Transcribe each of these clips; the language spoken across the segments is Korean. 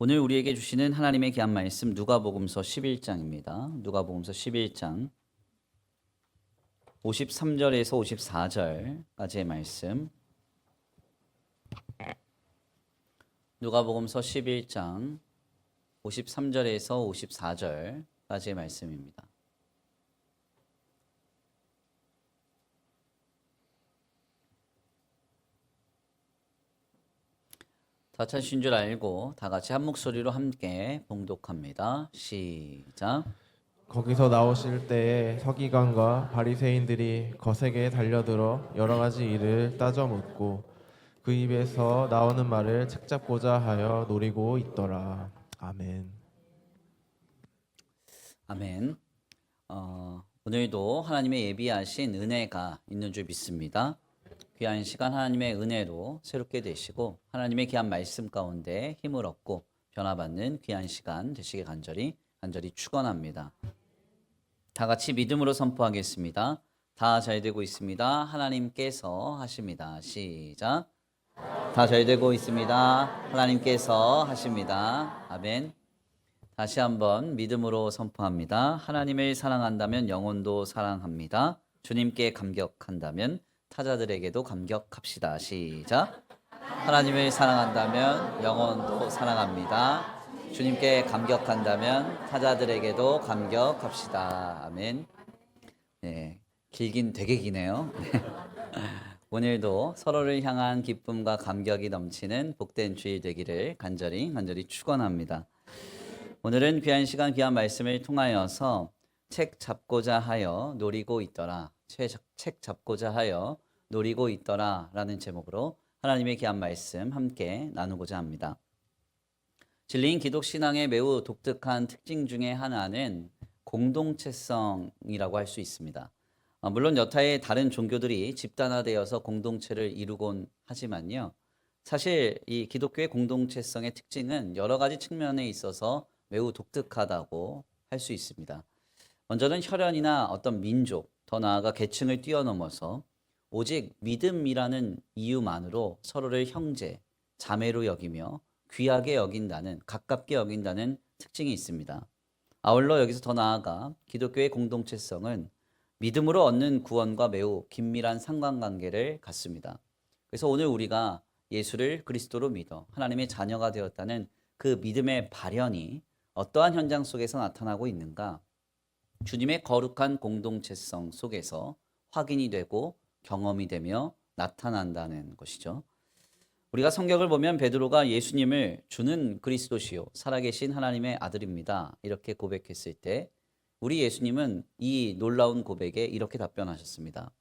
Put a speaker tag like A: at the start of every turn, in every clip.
A: 오늘 우리에게 주시는 하나님의 귀한 말씀 누가복음서 11장입니다. 누가복음서 11장 53절에서 54절까지의 말씀. 누가복음서 11장 53절에서 54절까지의 말씀입니다. 다 찾으신 줄 알고 다 같이 한 목소리로 함께 봉독합니다. 시작.
B: 거기서 나오실 때에 서기관과 바리새인들이 거세게 달려들어 여러 가지 일을 따져 묻고 그 입에서 나오는 말을 책잡고자 하여 노리고 있더라. 아멘.
A: 아멘. 오늘도 하나님의 예비하신 은혜가 있는 줄 믿습니다. 귀한 시간 하나님의 은혜로 새롭게 되시고 하나님의 귀한 말씀 가운데 힘을 얻고 변화받는 귀한 시간 되시길 간절히 축원합니다. 다 같이 믿음으로 선포하겠습니다. 다 잘 되고 있습니다. 하나님께서 하십니다. 시작. 다 잘 되고 있습니다. 하나님께서 하십니다. 아멘. 다시 한번 믿음으로 선포합니다. 하나님을 사랑한다면 영혼도 사랑합니다. 주님께 감격한다면 타자들에게도 감격합시다. 시작. 하나님을 사랑한다면 영혼도 사랑합니다. 주님께 감격한다면 타자들에게도 감격합시다. 아멘. 네, 길긴 되게 기네요. 오늘도 서로를 향한 기쁨과 감격이 넘치는 복된 주일 되기를 간절히 축원합니다. 오늘은 귀한 시간 귀한 말씀을 통하여서 책 잡고자 하여 노리고 있더라. 책 잡고자 하여 노리고 있더라 라는 제목으로 하나님의 귀한 말씀 함께 나누고자 합니다. 진리인 기독신앙의 매우 독특한 특징 중에 하나는 공동체성이라고 할 수 있습니다. 물론 여타의 다른 종교들이 집단화되어서 공동체를 이루곤 하지만요. 사실 이 기독교의 공동체성의 특징은 여러 가지 측면에 있어서 매우 독특하다고 할 수 있습니다. 먼저는 혈연이나 어떤 민족, 더 나아가 계층을 뛰어넘어서 오직 믿음이라는 이유만으로 서로를 형제, 자매로 여기며 귀하게 여긴다는, 가깝게 여긴다는 특징이 있습니다. 아울러 여기서 더 나아가 기독교의 공동체성은 믿음으로 얻는 구원과 매우 긴밀한 상관관계를 갖습니다. 그래서 오늘 우리가 예수를 그리스도로 믿어 하나님의 자녀가 되었다는 그 믿음의 발현이 어떠한 현장 속에서 나타나고 있는가? 주님의 거룩한 공동체성 속에서 확인이 되고 경험이 되며 나타난다는 것이죠. 우리가 성경을 보면 베드로가 예수님을 주는 그리스도시요 살아계신 하나님의 아들입니다. 이렇게 고백했을 때 우리 예수님은 이 놀라운 고백에 이렇게 답변하셨습니다.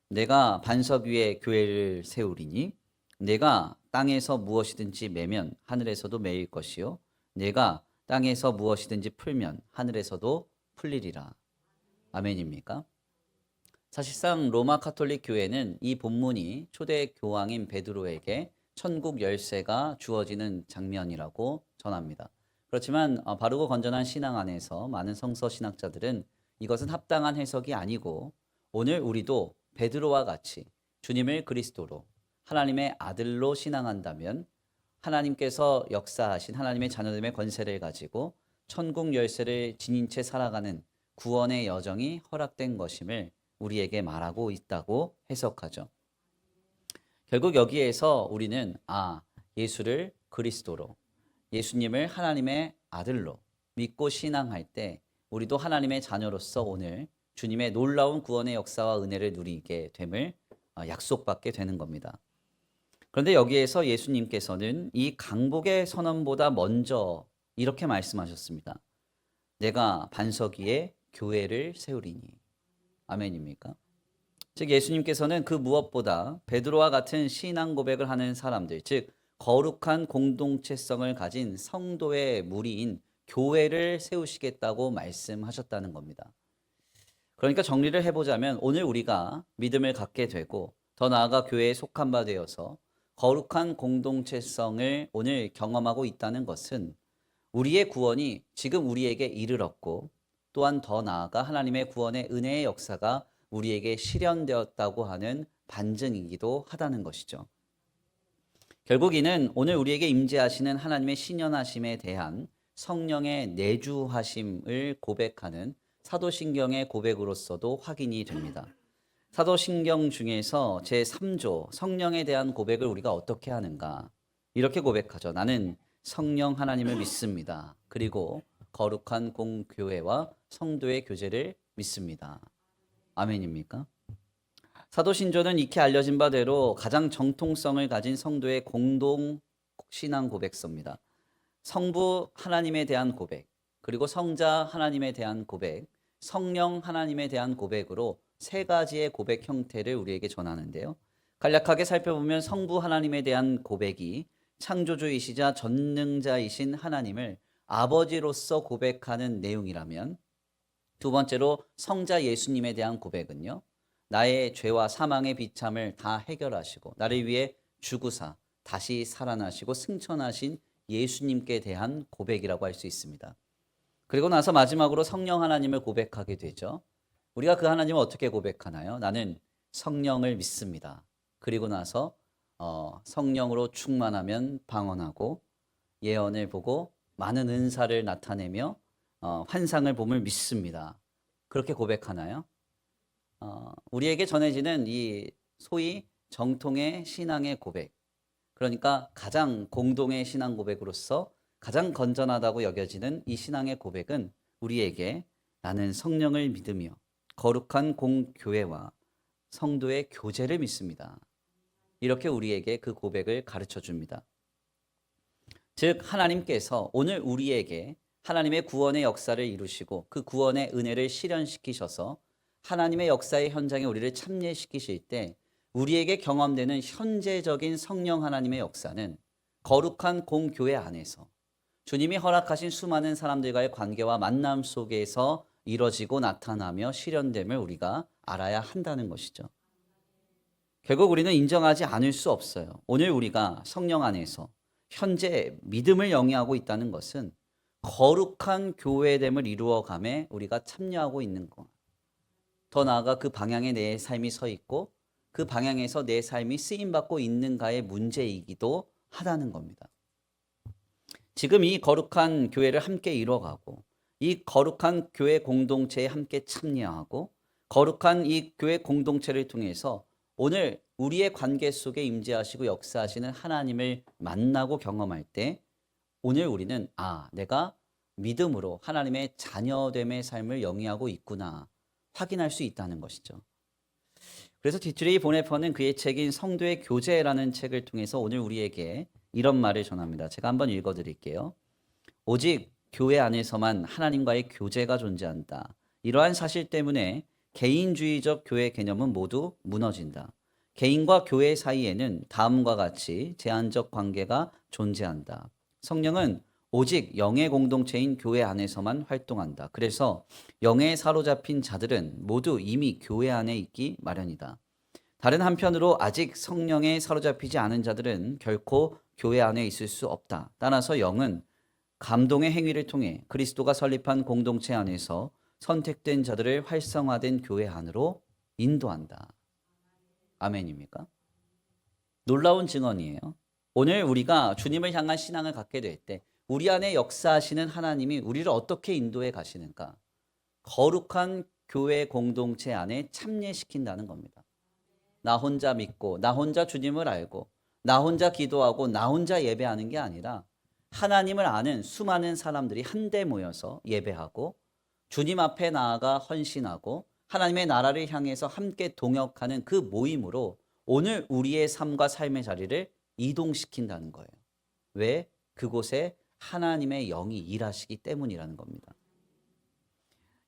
A: 내가 반석 위에 교회를 세우리니 내가 땅에서 무엇이든지 매면 하늘에서도 매일 것이요 내가 땅에서 무엇이든지 풀면 하늘에서도 풀리리라. 아멘입니까? 사실상 로마 가톨릭 교회는 이 본문이 초대 교황인 베드로에게 천국 열쇠가 주어지는 장면이라고 전합니다. 그렇지만 바르고 건전한 신앙 안에서 많은 성서 신학자들은 이것은 합당한 해석이 아니고 오늘 우리도 베드로와 같이 주님을 그리스도로 하나님의 아들로 신앙한다면 하나님께서 역사하신 하나님의 자녀됨의 권세를 가지고 천국 열쇠를 지닌 채 살아가는 구원의 여정이 허락된 것임을 우리에게 말하고 있다고 해석하죠. 결국 여기에서 우리는 예수를 그리스도로 예수님을 하나님의 아들로 믿고 신앙할 때 우리도 하나님의 자녀로서 오늘 주님의 놀라운 구원의 역사와 은혜를 누리게 됨을 약속받게 되는 겁니다. 그런데 여기에서 예수님께서는 이 강복의 선언보다 먼저 이렇게 말씀하셨습니다. 내가 반석 위에 교회를 세우리니. 아멘입니까? 즉 예수님께서는 그 무엇보다 베드로와 같은 신앙 고백을 하는 사람들, 즉 거룩한 공동체성을 가진 성도의 무리인 교회를 세우시겠다고 말씀하셨다는 겁니다. 그러니까 정리를 해보자면 오늘 우리가 믿음을 갖게 되고 더 나아가 교회에 속한 바 되어서 거룩한 공동체성을 오늘 경험하고 있다는 것은 우리의 구원이 지금 우리에게 이르렀고 또한 더 나아가 하나님의 구원의 은혜의 역사가 우리에게 실현되었다고 하는 반증이기도 하다는 것이죠. 결국 이는 오늘 우리에게 임재하시는 하나님의 신현하심에 대한 성령의 내주하심을 고백하는 사도신경의 고백으로서도 확인이 됩니다. 사도신경 중에서 제3조 성령에 대한 고백을 우리가 어떻게 하는가? 이렇게 고백하죠. 나는 성령 하나님을 믿습니다. 그리고 거룩한 공교회와 성도의 교제를 믿습니다. 아멘입니까? 사도신조는 익히 알려진 바대로 가장 정통성을 가진 성도의 공동 신앙 고백서입니다. 성부 하나님에 대한 고백, 그리고 성자 하나님에 대한 고백, 성령 하나님에 대한 고백으로 세 가지의 고백 형태를 우리에게 전하는데요. 간략하게 살펴보면 성부 하나님에 대한 고백이 창조주이시자 전능자이신 하나님을 아버지로서 고백하는 내용이라면, 두 번째로 성자 예수님에 대한 고백은요, 나의 죄와 사망의 비참을 다 해결하시고 나를 위해 죽으사 다시 살아나시고 승천하신 예수님께 대한 고백이라고 할 수 있습니다. 그리고 나서 마지막으로 성령 하나님을 고백하게 되죠. 우리가 그 하나님을 어떻게 고백하나요? 나는 성령을 믿습니다. 그리고 나서 성령으로 충만하면 방언하고 예언을 보고 많은 은사를 나타내며 환상을 봄을 믿습니다. 그렇게 고백하나요? 우리에게 전해지는 이 소위 정통의 신앙의 고백, 그러니까 가장 공동의 신앙 고백으로서 가장 건전하다고 여겨지는 이 신앙의 고백은 우리에게 나는 성령을 믿으며 거룩한 공교회와 성도의 교제를 믿습니다. 이렇게 우리에게 그 고백을 가르쳐 줍니다. 즉 하나님께서 오늘 우리에게 하나님의 구원의 역사를 이루시고 그 구원의 은혜를 실현시키셔서 하나님의 역사의 현장에 우리를 참여시키실 때 우리에게 경험되는 현재적인 성령 하나님의 역사는 거룩한 공교회 안에서 주님이 허락하신 수많은 사람들과의 관계와 만남 속에서 이뤄지고 나타나며 실현됨을 우리가 알아야 한다는 것이죠. 결국 우리는 인정하지 않을 수 없어요. 오늘 우리가 성령 안에서 현재 믿음을 영위하고 있다는 것은 거룩한 교회됨을 이루어감에 우리가 참여하고 있는 것. 더 나아가 그 방향에 내 삶이 서 있고 그 방향에서 내 삶이 쓰임받고 있는가의 문제이기도 하다는 겁니다. 지금 이 거룩한 교회를 함께 이뤄가고 이 거룩한 교회 공동체에 함께 참여하고 거룩한 이 교회 공동체를 통해서 오늘 우리의 관계 속에 임재하시고 역사하시는 하나님을 만나고 경험할 때 오늘 우리는 내가 믿음으로 하나님의 자녀됨의 삶을 영위하고 있구나 확인할 수 있다는 것이죠. 그래서 디트레이 보네퍼는 그의 책인 성도의 교제라는 책을 통해서 오늘 우리에게 이런 말을 전합니다. 제가 한번 읽어드릴게요. 오직 교회 안에서만 하나님과의 교제가 존재한다. 이러한 사실 때문에 개인주의적 교회 개념은 모두 무너진다. 개인과 교회 사이에는 다음과 같이 제한적 관계가 존재한다. 성령은 오직 영의 공동체인 교회 안에서만 활동한다. 그래서 영에 사로잡힌 자들은 모두 이미 교회 안에 있기 마련이다. 다른 한편으로 아직 성령에 사로잡히지 않은 자들은 결코 교회 안에 있을 수 없다. 따라서 영은 감동의 행위를 통해 그리스도가 설립한 공동체 안에서 선택된 자들을 활성화된 교회 안으로 인도한다. 아멘입니까? 놀라운 증언이에요. 오늘 우리가 주님을 향한 신앙을 갖게 될 때 우리 안에 역사하시는 하나님이 우리를 어떻게 인도해 가시는가? 거룩한 교회 공동체 안에 참여시킨다는 겁니다. 나 혼자 믿고 나 혼자 주님을 알고 나 혼자 기도하고 나 혼자 예배하는 게 아니라 하나님을 아는 수많은 사람들이 한데 모여서 예배하고 주님 앞에 나아가 헌신하고 하나님의 나라를 향해서 함께 동역하는 그 모임으로 오늘 우리의 삶과 삶의 자리를 이동시킨다는 거예요. 왜? 그곳에 하나님의 영이 일하시기 때문이라는 겁니다.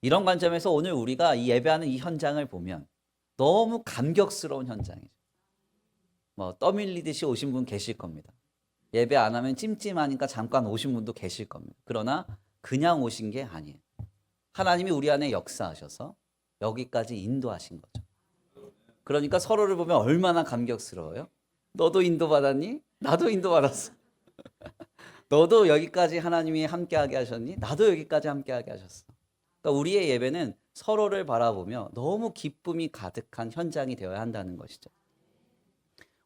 A: 이런 관점에서 오늘 우리가 이 예배하는 이 현장을 보면 너무 감격스러운 현장이죠. 떠밀리듯이 오신 분 계실 겁니다. 예배 안 하면 찜찜하니까 잠깐 오신 분도 계실 겁니다. 그러나 그냥 오신 게 아니에요. 하나님이 우리 안에 역사하셔서 여기까지 인도하신 거죠. 그러니까 서로를 보면 얼마나 감격스러워요? 너도 인도받았니? 나도 인도받았어. 너도 여기까지 하나님이 함께하게 하셨니? 나도 여기까지 함께하게 하셨어. 그러니까 우리의 예배는 서로를 바라보며 너무 기쁨이 가득한 현장이 되어야 한다는 것이죠.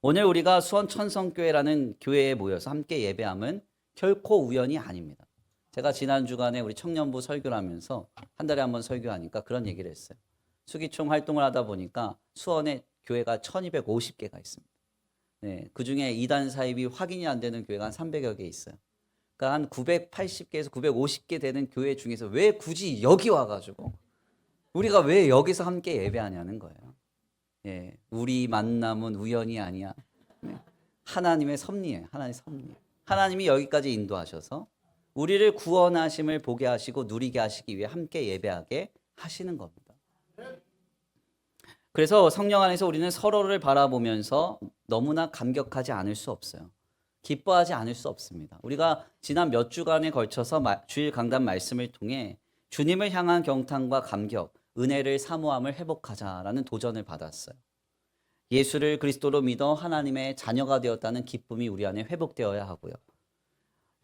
A: 오늘 우리가 수원 천성교회라는 교회에 모여서 함께 예배함은 결코 우연이 아닙니다. 제가 지난 주간에 우리 청년부 설교를 하면서 한 달에 한 번 설교하니까 그런 얘기를 했어요. 수기총 활동을 하다 보니까 수원에 교회가 1250개가 있습니다. 네, 그중에 이단 사입이 확인이 안 되는 교회가 한 300여 개 있어요. 그러니까 한 980개에서 950개 되는 교회 중에서 왜 굳이 여기 와가지고 우리가 왜 여기서 함께 예배하냐는 거예요. 예, 우리 만남은 우연이 아니야. 네, 하나님의 섭리예요. 하나님의 섭리. 하나님이 여기까지 인도하셔서 우리를 구원하심을 보게 하시고 누리게 하시기 위해 함께 예배하게 하시는 겁니다. 그래서 성령 안에서 우리는 서로를 바라보면서 너무나 감격하지 않을 수 없어요. 기뻐하지 않을 수 없습니다. 우리가 지난 몇 주간에 걸쳐서 주일 강단 말씀을 통해 주님을 향한 경탄과 감격, 은혜를 사모함을 회복하자라는 도전을 받았어요. 예수를 그리스도로 믿어 하나님의 자녀가 되었다는 기쁨이 우리 안에 회복되어야 하고요.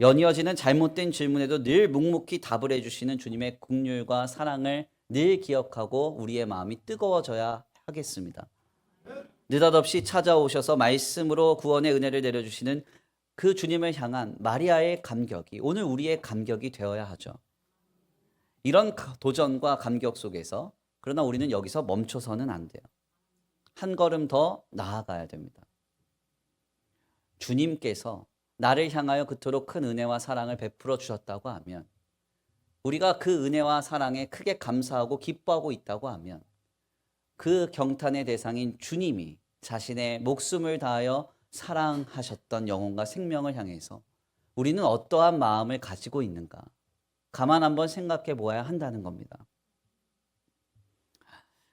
A: 연이어지는 잘못된 질문에도 늘 묵묵히 답을 해주시는 주님의 긍휼과 사랑을 늘 기억하고 우리의 마음이 뜨거워져야 하겠습니다. 느닷없이 찾아오셔서 말씀으로 구원의 은혜를 내려주시는 그 주님을 향한 마리아의 감격이 오늘 우리의 감격이 되어야 하죠. 이런 도전과 감격 속에서 그러나 우리는 여기서 멈춰서는 안 돼요. 한 걸음 더 나아가야 됩니다. 주님께서 나를 향하여 그토록 큰 은혜와 사랑을 베풀어 주셨다고 하면 우리가 그 은혜와 사랑에 크게 감사하고 기뻐하고 있다고 하면 그 경탄의 대상인 주님이 자신의 목숨을 다하여 사랑하셨던 영혼과 생명을 향해서 우리는 어떠한 마음을 가지고 있는가 가만 한번 생각해 보아야 한다는 겁니다.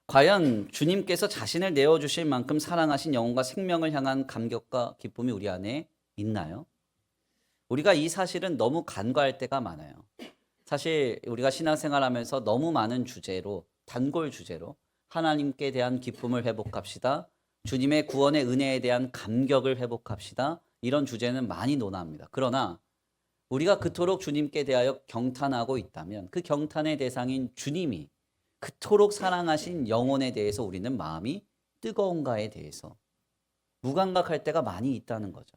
A: 과연 주님께서 자신을 내어주실 만큼 사랑하신 영혼과 생명을 향한 감격과 기쁨이 우리 안에 있나요? 우리가 이 사실은 너무 간과할 때가 많아요. 사실 우리가 신앙생활하면서 너무 많은 주제로 단골 주제로 하나님께 대한 기쁨을 회복합시다. 주님의 구원의 은혜에 대한 감격을 회복합시다. 이런 주제는 많이 논합니다. 그러나 우리가 그토록 주님께 대하여 경탄하고 있다면 그 경탄의 대상인 주님이 그토록 사랑하신 영혼에 대해서 우리는 마음이 뜨거운가에 대해서 무감각할 때가 많이 있다는 거죠.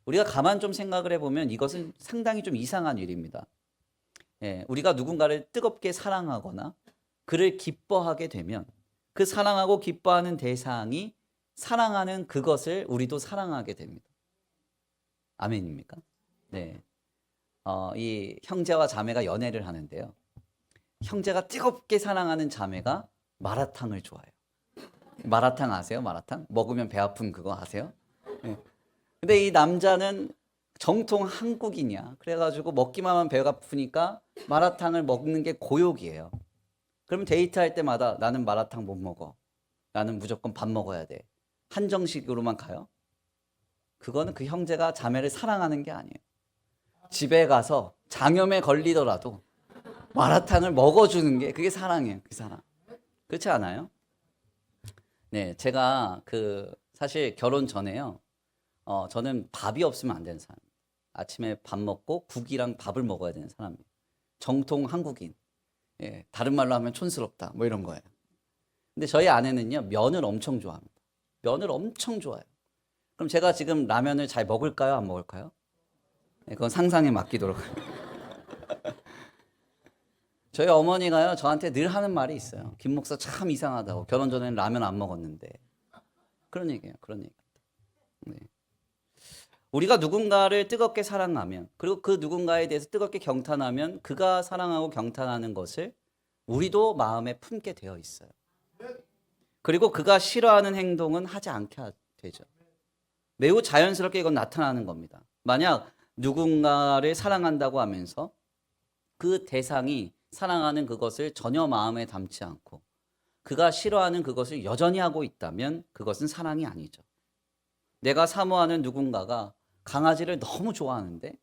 A: 우리가 가만 좀 생각을 해보면 이것은 상당히 좀 이상한 일입니다. 예, 우리가 누군가를 뜨겁게 사랑하거나 그를 기뻐하게 되면 그 사랑하고 기뻐하는 대상이 사랑하는 그것을 우리도 사랑하게 됩니다. 아멘입니까? 네. 이 형제와 자매가 연애를 하는데요. 형제가 뜨겁게 사랑하는 자매가 마라탕을 좋아해요. 마라탕 아세요? 마라탕? 먹으면 배 아픈 그거 아세요? 네. 근데 이 남자는 정통 한국인이야. 그래가지고 먹기만 하면 배가 아프니까 마라탕을 먹는 게 고역이에요. 그럼 데이트할 때마다 나는 마라탕 못 먹어. 나는 무조건 밥 먹어야 돼. 한정식으로만 가요? 그거는 그 형제가 자매를 사랑하는 게 아니에요. 집에 가서 장염에 걸리더라도 마라탕을 먹어주는 게 그게 사랑이에요. 그 사랑. 그렇지 않아요? 네, 제가 사실 결혼 전에요. 저는 밥이 없으면 안 되는 사람이에요. 아침에 밥 먹고 국이랑 밥을 먹어야 되는 사람이에요. 정통 한국인. 예, 다른 말로 하면 촌스럽다. 뭐 이런 거예요. 근데 저희 아내는요, 면을 엄청 좋아합니다. 면을 엄청 좋아해요. 그럼 제가 지금 라면을 잘 먹을까요? 안 먹을까요? 네, 그건 상상에 맡기도록. 저희 어머니가요, 저한테 늘 하는 말이 있어요. 김 목사 참 이상하다고. 결혼 전에는 라면 안 먹었는데. 그런 얘기예요. 그런 얘기. 네. 우리가 누군가를 뜨겁게 사랑하면, 그리고 그 누군가에 대해서 뜨겁게 경탄하면 그가 사랑하고 경탄하는 것을 우리도 마음에 품게 되어 있어요. 그리고 그가 싫어하는 행동은 하지 않게 되죠. 매우 자연스럽게 이건 나타나는 겁니다. 만약 누군가를 사랑한다고 하면서 그 대상이 사랑하는 그것을 전혀 마음에 담지 않고 그가 싫어하는 그것을 여전히 하고 있다면 그것은 사랑이 아니죠. 내가 사모하는 누군가가 강아지를 너무 좋아하는데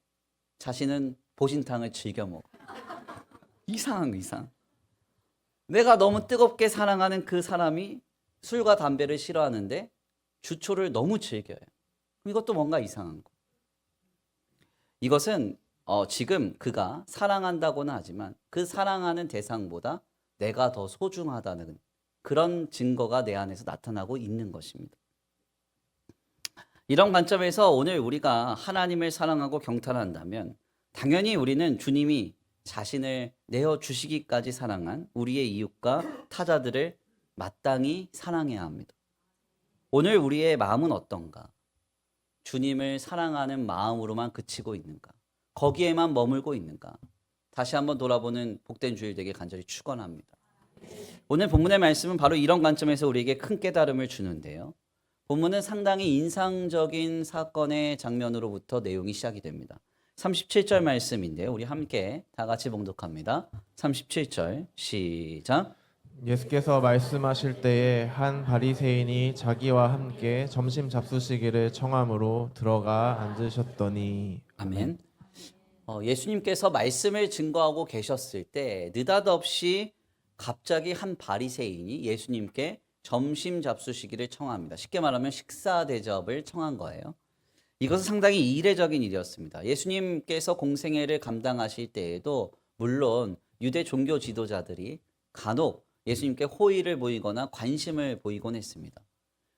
A: 자신은 보신탕을 즐겨 먹어. 이상한 거 이상. 내가 너무 뜨겁게 사랑하는 그 사람이 술과 담배를 싫어하는데 주초를 너무 즐겨요. 이것도 뭔가 이상한 거. 이것은 지금 그가 사랑한다고는 하지만 그 사랑하는 대상보다 내가 더 소중하다는 그런 증거가 내 안에서 나타나고 있는 것입니다. 이런 관점에서 오늘 우리가 하나님을 사랑하고 경탄한다면 당연히 우리는 주님이 자신을 내어 주시기까지 사랑한 우리의 이웃과 타자들을 마땅히 사랑해야 합니다. 오늘 우리의 마음은 어떤가? 주님을 사랑하는 마음으로만 그치고 있는가? 거기에만 머물고 있는가? 다시 한번 돌아보는 복된 주일 되길 간절히 축원합니다. 오늘 본문의 말씀은 바로 이런 관점에서 우리에게 큰 깨달음을 주는데요. 본문은 상당히 인상적인 사건의 장면으로부터 내용이 시작이 됩니다. 37절 말씀인데요. 우리 함께 다 같이 봉독합니다. 37절 시작.
B: 예수께서 말씀하실 때에 한 바리새인이 자기와 함께 점심 잡수시기를 청함으로 들어가 앉으셨더니.
A: 아멘. 예수님께서 말씀을 증거하고 계셨을 때 느닷없이 갑자기 한 바리새인이 예수님께 점심 잡수시기를 청합니다. 쉽게 말하면 식사 대접을 청한 거예요. 이것은 상당히 이례적인 일이었습니다. 예수님께서 공생애를 감당하실 때에도 물론 유대 종교 지도자들이 간혹 예수님께 호의를 보이거나 관심을 보이곤 했습니다.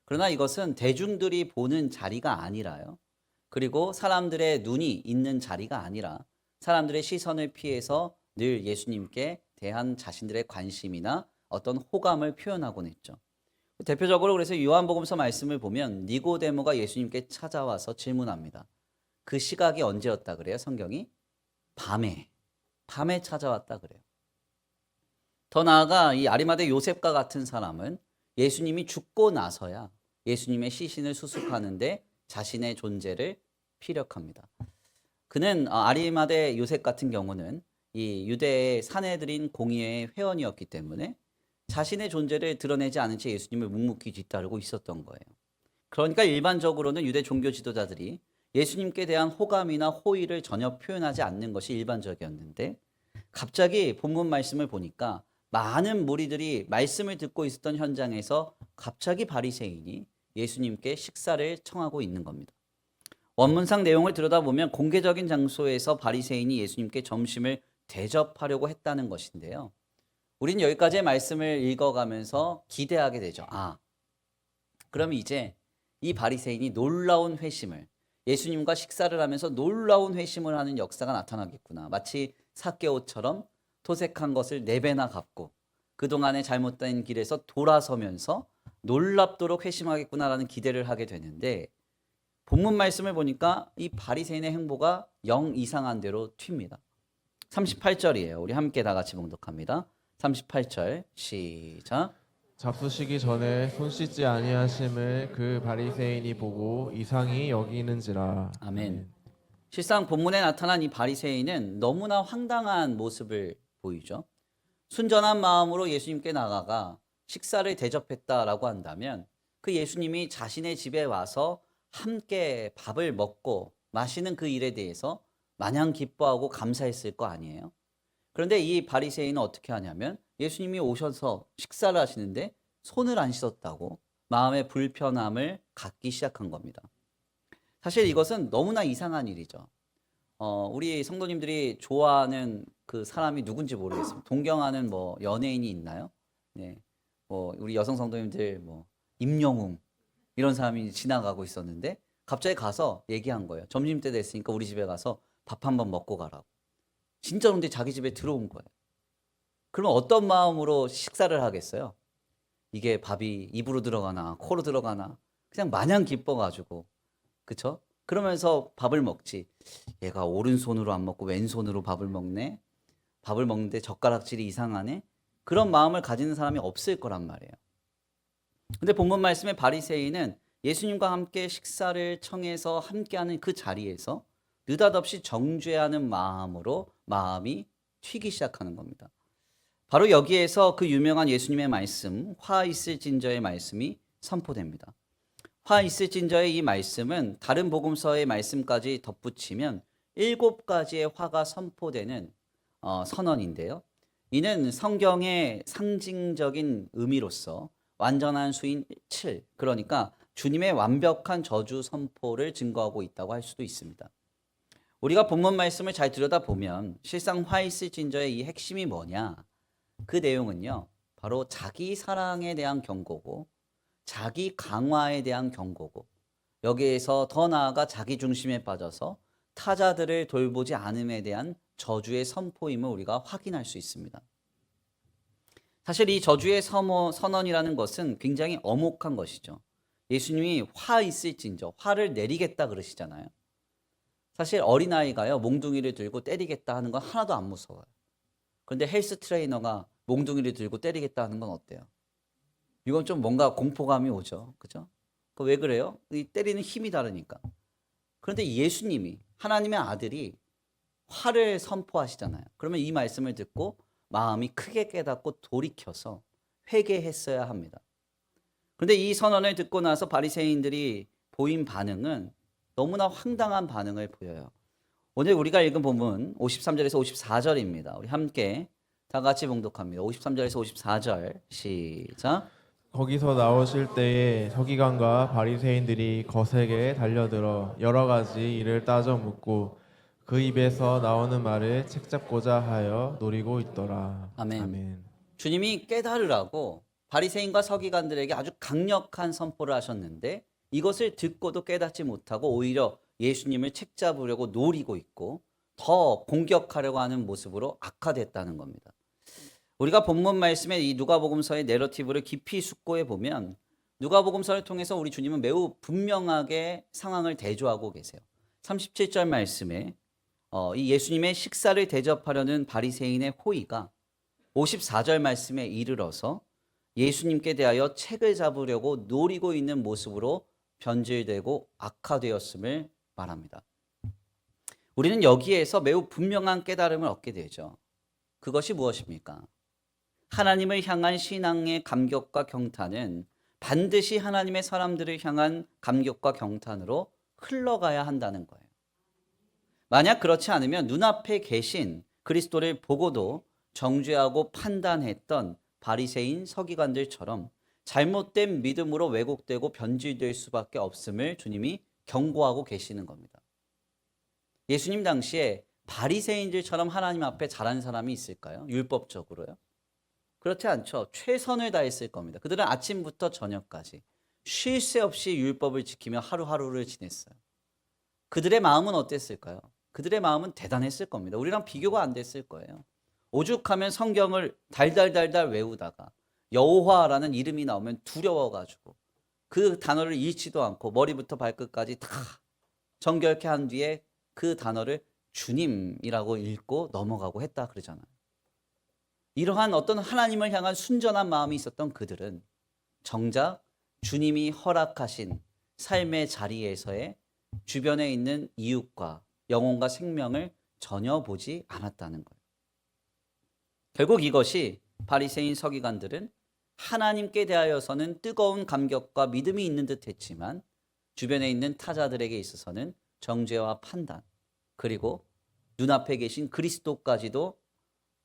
A: 그러나 이것은 대중들이 보는 자리가 아니라요. 그리고 사람들의 눈이 있는 자리가 아니라 사람들의 시선을 피해서 늘 예수님께 대한 자신들의 관심이나 어떤 호감을 표현하곤 했죠. 대표적으로 그래서 요한복음서 말씀을 보면 니고데모가 예수님께 찾아와서 질문합니다. 그 시각이 언제였다 그래요? 성경이 밤에 찾아왔다 그래요. 더 나아가 이 아리마대 요셉과 같은 사람은 예수님이 죽고 나서야 예수님의 시신을 수습하는데 자신의 존재를 피력합니다. 그는 아리마대 요셉 같은 경우는 이 유대의 사내들인 공의회의 회원이었기 때문에 자신의 존재를 드러내지 않은 채 예수님을 묵묵히 뒤따르고 있었던 거예요. 그러니까 일반적으로는 유대 종교 지도자들이 예수님께 대한 호감이나 호의를 전혀 표현하지 않는 것이 일반적이었는데 갑자기 본문 말씀을 보니까 많은 무리들이 말씀을 듣고 있었던 현장에서 갑자기 바리새인이 예수님께 식사를 청하고 있는 겁니다. 원문상 내용을 들여다보면 공개적인 장소에서 바리새인이 예수님께 점심을 대접하려고 했다는 것인데요. 우리는 여기까지의 말씀을 읽어가면서 기대하게 되죠. 그럼 이제 이 바리새인이 놀라운 회심을 예수님과 식사를 하면서 놀라운 회심을 하는 역사가 나타나겠구나. 마치 삭개오처럼 토색한 것을 4배나 갚고 그동안의 잘못된 길에서 돌아서면서 놀랍도록 회심하겠구나라는 기대를 하게 되는데 본문 말씀을 보니까 이 바리새인의 행보가 영 이상한 대로 튑니다. 38절이에요. 우리 함께 다 같이 봉독합니다. 38절 시작.
B: 잡수시기 전에 손 씻지 아니하심을 그 바리새인이 보고 이상히 여기는지라.
A: 아멘. 실상 본문에 나타난 이 바리새인은 너무나 황당한 모습을 보이죠. 순전한 마음으로 예수님께 나가가 식사를 대접했다라고 한다면 그 예수님이 자신의 집에 와서 함께 밥을 먹고 마시는 그 일에 대해서 마냥 기뻐하고 감사했을 거 아니에요. 그런데 이 바리새인은 어떻게 하냐면 예수님이 오셔서 식사를 하시는데 손을 안 씻었다고 마음의 불편함을 갖기 시작한 겁니다. 사실 이것은 너무나 이상한 일이죠. 우리 성도님들이 좋아하는 그 사람이 누군지 모르겠습니다. 동경하는 뭐 연예인이 있나요? 네, 뭐 우리 여성 성도님들 뭐 임영웅 이런 사람이 지나가고 있었는데 갑자기 가서 얘기한 거예요. 점심때 됐으니까 우리 집에 가서 밥 한번 먹고 가라고. 진짜로 근데 자기 집에 들어온 거예요. 그러면 어떤 마음으로 식사를 하겠어요? 이게 밥이 입으로 들어가나 코로 들어가나 그냥 마냥 기뻐가지고 그쵸? 그러면서 밥을 먹지. 얘가 오른손으로 안 먹고 왼손으로 밥을 먹네. 밥을 먹는데 젓가락질이 이상하네. 그런 마음을 가지는 사람이 없을 거란 말이에요. 근데 본문 말씀의 바리새인은 예수님과 함께 식사를 청해서 함께하는 그 자리에서 느닷없이 정죄하는 마음으로 마음이 튀기 시작하는 겁니다. 바로 여기에서 그 유명한 예수님의 말씀, 화 있을진저의 말씀이 선포됩니다. 화 있을진저의 이 말씀은 다른 복음서의 말씀까지 덧붙이면 7가지의 화가 선포되는 선언인데요. 이는 성경의 상징적인 의미로서 완전한 수인 7, 그러니까 주님의 완벽한 저주 선포를 증거하고 있다고 할 수도 있습니다. 우리가 본문 말씀을 잘 들여다보면 실상 화 있을진저의 이 핵심이 뭐냐? 그 내용은요, 바로 자기 사랑에 대한 경고고 자기 강화에 대한 경고고 여기에서 더 나아가 자기 중심에 빠져서 타자들을 돌보지 않음에 대한 저주의 선포임을 우리가 확인할 수 있습니다. 사실 이 저주의 선언이라는 것은 굉장히 엄혹한 것이죠. 예수님이 화 있을진저 화를 내리겠다 그러시잖아요. 사실 어린아이가요 몽둥이를 들고 때리겠다 하는 건 하나도 안 무서워요. 그런데 헬스 트레이너가 몽둥이를 들고 때리겠다 하는 건 어때요? 이건 좀 뭔가 공포감이 오죠. 그죠? 왜 그래요? 이 때리는 힘이 다르니까. 그런데 예수님이 하나님의 아들이 화를 선포하시잖아요. 그러면 이 말씀을 듣고 마음이 크게 깨닫고 돌이켜서 회개했어야 합니다. 그런데 이 선언을 듣고 나서 바리새인들이 보인 반응은 너무나 황당한 반응을 보여요. 오늘 우리가 읽은 본문 53절에서 54절입니다. 우리 함께 다 같이 봉독합니다. 53절에서 54절 시작.
B: 거기서 나오실 때에 서기관과 바리새인들이 거세게 달려들어 여러 가지 일을 따져 묻고 그 입에서 나오는 말을 책잡고자 하여 노리고 있더라.
A: 아멘. 주님이 깨달으라고 바리새인과 서기관들에게 아주 강력한 선포를 하셨는데 이것을 듣고도 깨닫지 못하고 오히려 예수님을 책잡으려고 노리고 있고 더 공격하려고 하는 모습으로 악화됐다는 겁니다. 우리가 본문 말씀에 이 누가복음서의 내러티브를 깊이 숙고해 보면 누가복음서를 통해서 우리 주님은 매우 분명하게 상황을 대조하고 계세요. 37절 말씀에 이 예수님의 식사를 대접하려는 바리새인의 호의가 54절 말씀에 이르러서 예수님께 대하여 책을 잡으려고 노리고 있는 모습으로 변질되고 악화되었음을 말합니다. 우리는 여기에서 매우 분명한 깨달음을 얻게 되죠. 그것이 무엇입니까? 하나님을 향한 신앙의 감격과 경탄은 반드시 하나님의 사람들을 향한 감격과 경탄으로 흘러가야 한다는 거예요. 만약 그렇지 않으면 눈앞에 계신 그리스도를 보고도 정죄하고 판단했던 바리새인 서기관들처럼 잘못된 믿음으로 왜곡되고 변질될 수밖에 없음을 주님이 경고하고 계시는 겁니다. 예수님 당시에 바리새인들처럼 하나님 앞에 잘한 사람이 있을까요? 율법적으로요? 그렇지 않죠. 최선을 다했을 겁니다. 그들은 아침부터 저녁까지 쉴 새 없이 율법을 지키며 하루하루를 지냈어요. 그들의 마음은 어땠을까요? 그들의 마음은 대단했을 겁니다. 우리랑 비교가 안 됐을 거예요. 오죽하면 성경을 달달달달 외우다가 여호와라는 이름이 나오면 두려워가지고 그 단어를 읽지도 않고 머리부터 발끝까지 다 정결케 한 뒤에 그 단어를 주님이라고 읽고 넘어가고 했다 그러잖아요. 이러한 어떤 하나님을 향한 순전한 마음이 있었던 그들은 정작 주님이 허락하신 삶의 자리에서의 주변에 있는 이웃과 영혼과 생명을 전혀 보지 않았다는 거예요. 결국 이것이 바리새인 서기관들은 하나님께 대하여서는 뜨거운 감격과 믿음이 있는 듯 했지만 주변에 있는 타자들에게 있어서는 정죄와 판단 그리고 눈앞에 계신 그리스도까지도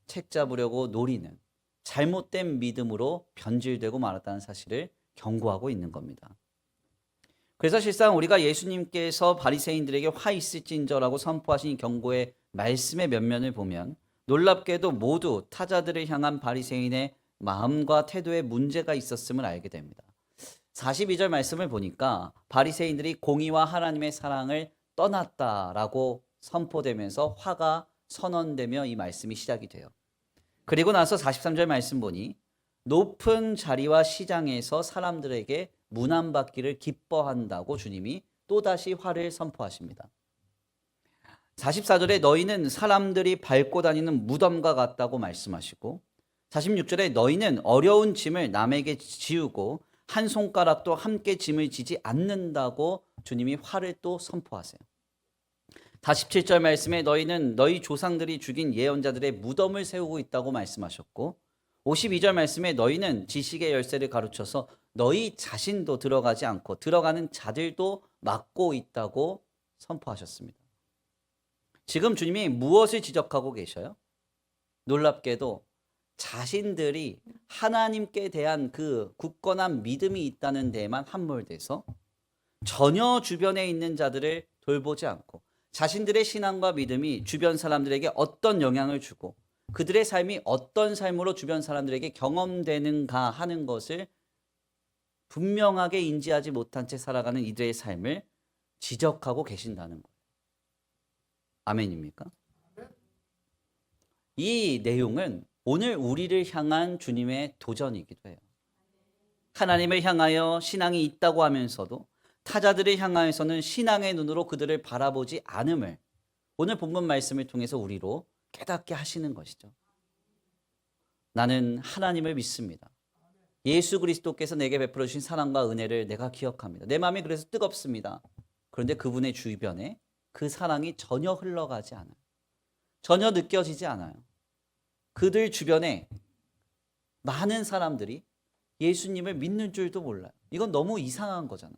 A: 책잡으려고 노리는 잘못된 믿음으로 변질되고 말았다는 사실을 경고하고 있는 겁니다. 그래서 실상 우리가 예수님께서 바리새인들에게 화 있을진저라고 선포하신 경고의 말씀의 면면을 보면 놀랍게도 모두 타자들을 향한 바리새인의 마음과 태도에 문제가 있었음을 알게 됩니다. 42절 말씀을 보니까 바리새인들이 공의와 하나님의 사랑을 떠났다라고 선포되면서 화가 선언되며 이 말씀이 시작이 돼요. 그리고 나서 43절 말씀 보니 높은 자리와 시장에서 사람들에게 문안받기를 기뻐한다고 주님이 또다시 화를 선포하십니다. 44절에 너희는 사람들이 밟고 다니는 무덤과 같다고 말씀하시고 46절에 너희는 어려운 짐을 남에게 지우고 한 손가락도 함께 짐을 지지 않는다고 주님이 화를 또 선포하세요. 47절 말씀에 너희는 너희 조상들이 죽인 예언자들의 무덤을 세우고 있다고 말씀하셨고 52절 말씀에 너희는 지식의 열쇠를 가르쳐서 너희 자신도 들어가지 않고 들어가는 자들도 막고 있다고 선포하셨습니다. 지금 주님이 무엇을 지적하고 계셔요? 놀랍게도 자신들이 하나님께 대한 그 굳건한 믿음이 있다는 데에만 함몰돼서 전혀 주변에 있는 자들을 돌보지 않고 자신들의 신앙과 믿음이 주변 사람들에게 어떤 영향을 주고 그들의 삶이 어떤 삶으로 주변 사람들에게 경험되는가 하는 것을 분명하게 인지하지 못한 채 살아가는 이들의 삶을 지적하고 계신다는 거예요. 아멘입니까? 이 내용은 오늘 우리를 향한 주님의 도전이기도 해요. 하나님을 향하여 신앙이 있다고 하면서도 타자들을 향하여서는 신앙의 눈으로 그들을 바라보지 않음을 오늘 본문 말씀을 통해서 우리로 깨닫게 하시는 것이죠. 나는 하나님을 믿습니다. 예수 그리스도께서 내게 베풀어 주신 사랑과 은혜를 내가 기억합니다. 내 마음이 그래서 뜨겁습니다. 그런데 그분의 주변에 그 사랑이 전혀 흘러가지 않아요. 전혀 느껴지지 않아요. 그들 주변에 많은 사람들이 예수님을 믿는 줄도 몰라요. 이건 너무 이상한 거잖아요.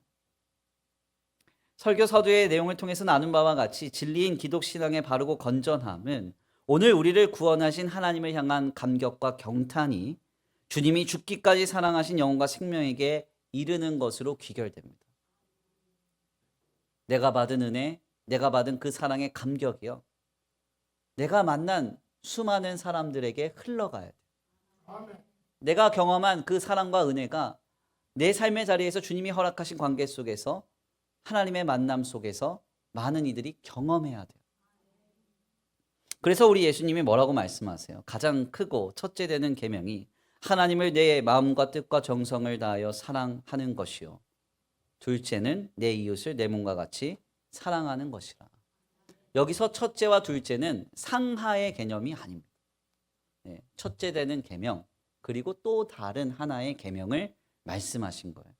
A: 설교 서두의 내용을 통해서 나눈 바와 같이 진리인 기독신앙의 바르고 건전함은 오늘 우리를 구원하신 하나님을 향한 감격과 경탄이 주님이 죽기까지 사랑하신 영혼과 생명에게 이르는 것으로 귀결됩니다. 내가 받은 은혜, 내가 받은 그 사랑의 감격이요. 내가 만난 수많은 사람들에게 흘러가야 돼요. 내가 경험한 그 사랑과 은혜가 내 삶의 자리에서 주님이 허락하신 관계 속에서 하나님의 만남 속에서 많은 이들이 경험해야 돼요. 그래서 우리 예수님이 뭐라고 말씀하세요? 가장 크고 첫째 되는 계명이 하나님을 내 마음과 뜻과 정성을 다하여 사랑하는 것이요. 둘째는 내 이웃을 내 몸과 같이 사랑하는 것이라. 여기서 첫째와 둘째는 상하의 개념이 아닙니다. 첫째 되는 계명 그리고 또 다른 하나의 계명을 말씀하신 거예요.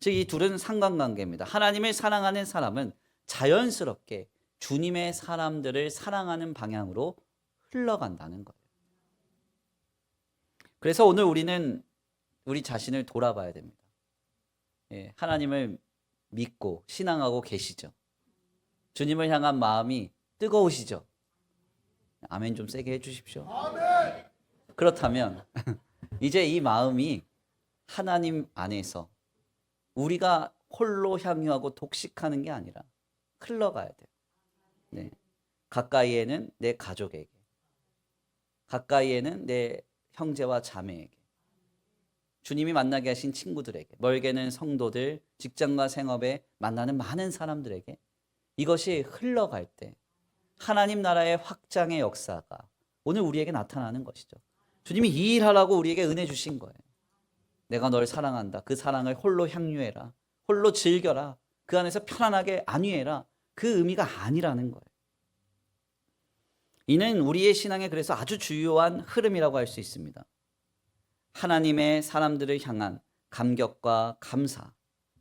A: 즉 이 둘은 상관관계입니다. 하나님을 사랑하는 사람은 자연스럽게 주님의 사람들을 사랑하는 방향으로 흘러간다는 거예요. 그래서 오늘 우리는 우리 자신을 돌아봐야 됩니다. 하나님을 믿고 신앙하고 계시죠. 주님을 향한 마음이 뜨거우시죠. 아멘 좀 세게 해주십시오. 아멘. 그렇다면 이제 이 마음이 하나님 안에서 우리가 홀로 향유하고 독식하는 게 아니라 흘러가야 돼요. 네. 가까이에는 내 가족에게, 가까이에는 내 형제와 자매에게, 주님이 만나게 하신 친구들에게, 멀게는 성도들, 직장과 생업에 만나는 많은 사람들에게 이것이 흘러갈 때 하나님 나라의 확장의 역사가 오늘 우리에게 나타나는 것이죠. 주님이 이 일하라고 우리에게 은혜 주신 거예요. 내가 널 사랑한다. 그 사랑을 홀로 향유해라. 홀로 즐겨라. 그 안에서 편안하게 안위해라. 그 의미가 아니라는 거예요. 이는 우리의 신앙에 그래서 아주 주요한 흐름이라고 할 수 있습니다. 하나님의 사람들을 향한 감격과 감사.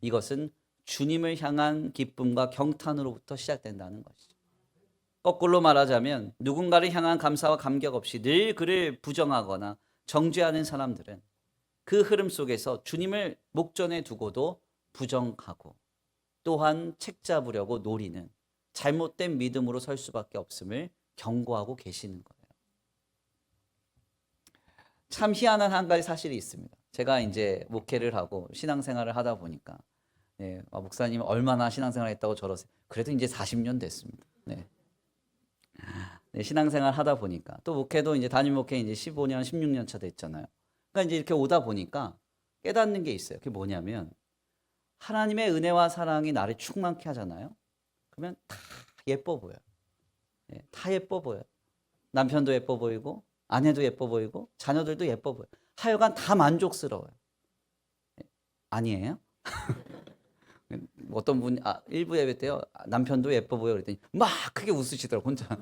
A: 이것은 주님을 향한 기쁨과 경탄으로부터 시작된다는 것이죠. 거꾸로 말하자면 누군가를 향한 감사와 감격 없이 늘 그를 부정하거나 정죄하는 사람들은 그 흐름 속에서 주님을 목전에 두고도 부정하고 또한 책잡으려고 노리는 잘못된 믿음으로 설 수밖에 없음을 경고하고 계시는 거예요. 참 희한한 한 가지 사실이 있습니다. 제가 이제 목회를 하고 신앙생활을 하다 보니까 목사님 얼마나 신앙생활 했다고 저러세요. 그래도 이제 40년 됐습니다. 신앙생활 하다 보니까 또 목회도 이제 담임 목회 이제 15년, 16년 차 됐잖아요. 그러니까 이제 이렇게 오다 보니까 깨닫는 게 있어요. 그게 뭐냐면 하나님의 은혜와 사랑이 나를 충만케 하잖아요. 그러면 다 예뻐 보여요. 다 예뻐 보여요. 남편도 예뻐 보이고 아내도 예뻐 보이고 자녀들도 예뻐 보여요. 하여간 다 만족스러워요. 아니에요? 어떤 분 일부 예배 때요. 남편도 예뻐 보여 그랬더니 막 크게 웃으시더라고요. 혼자.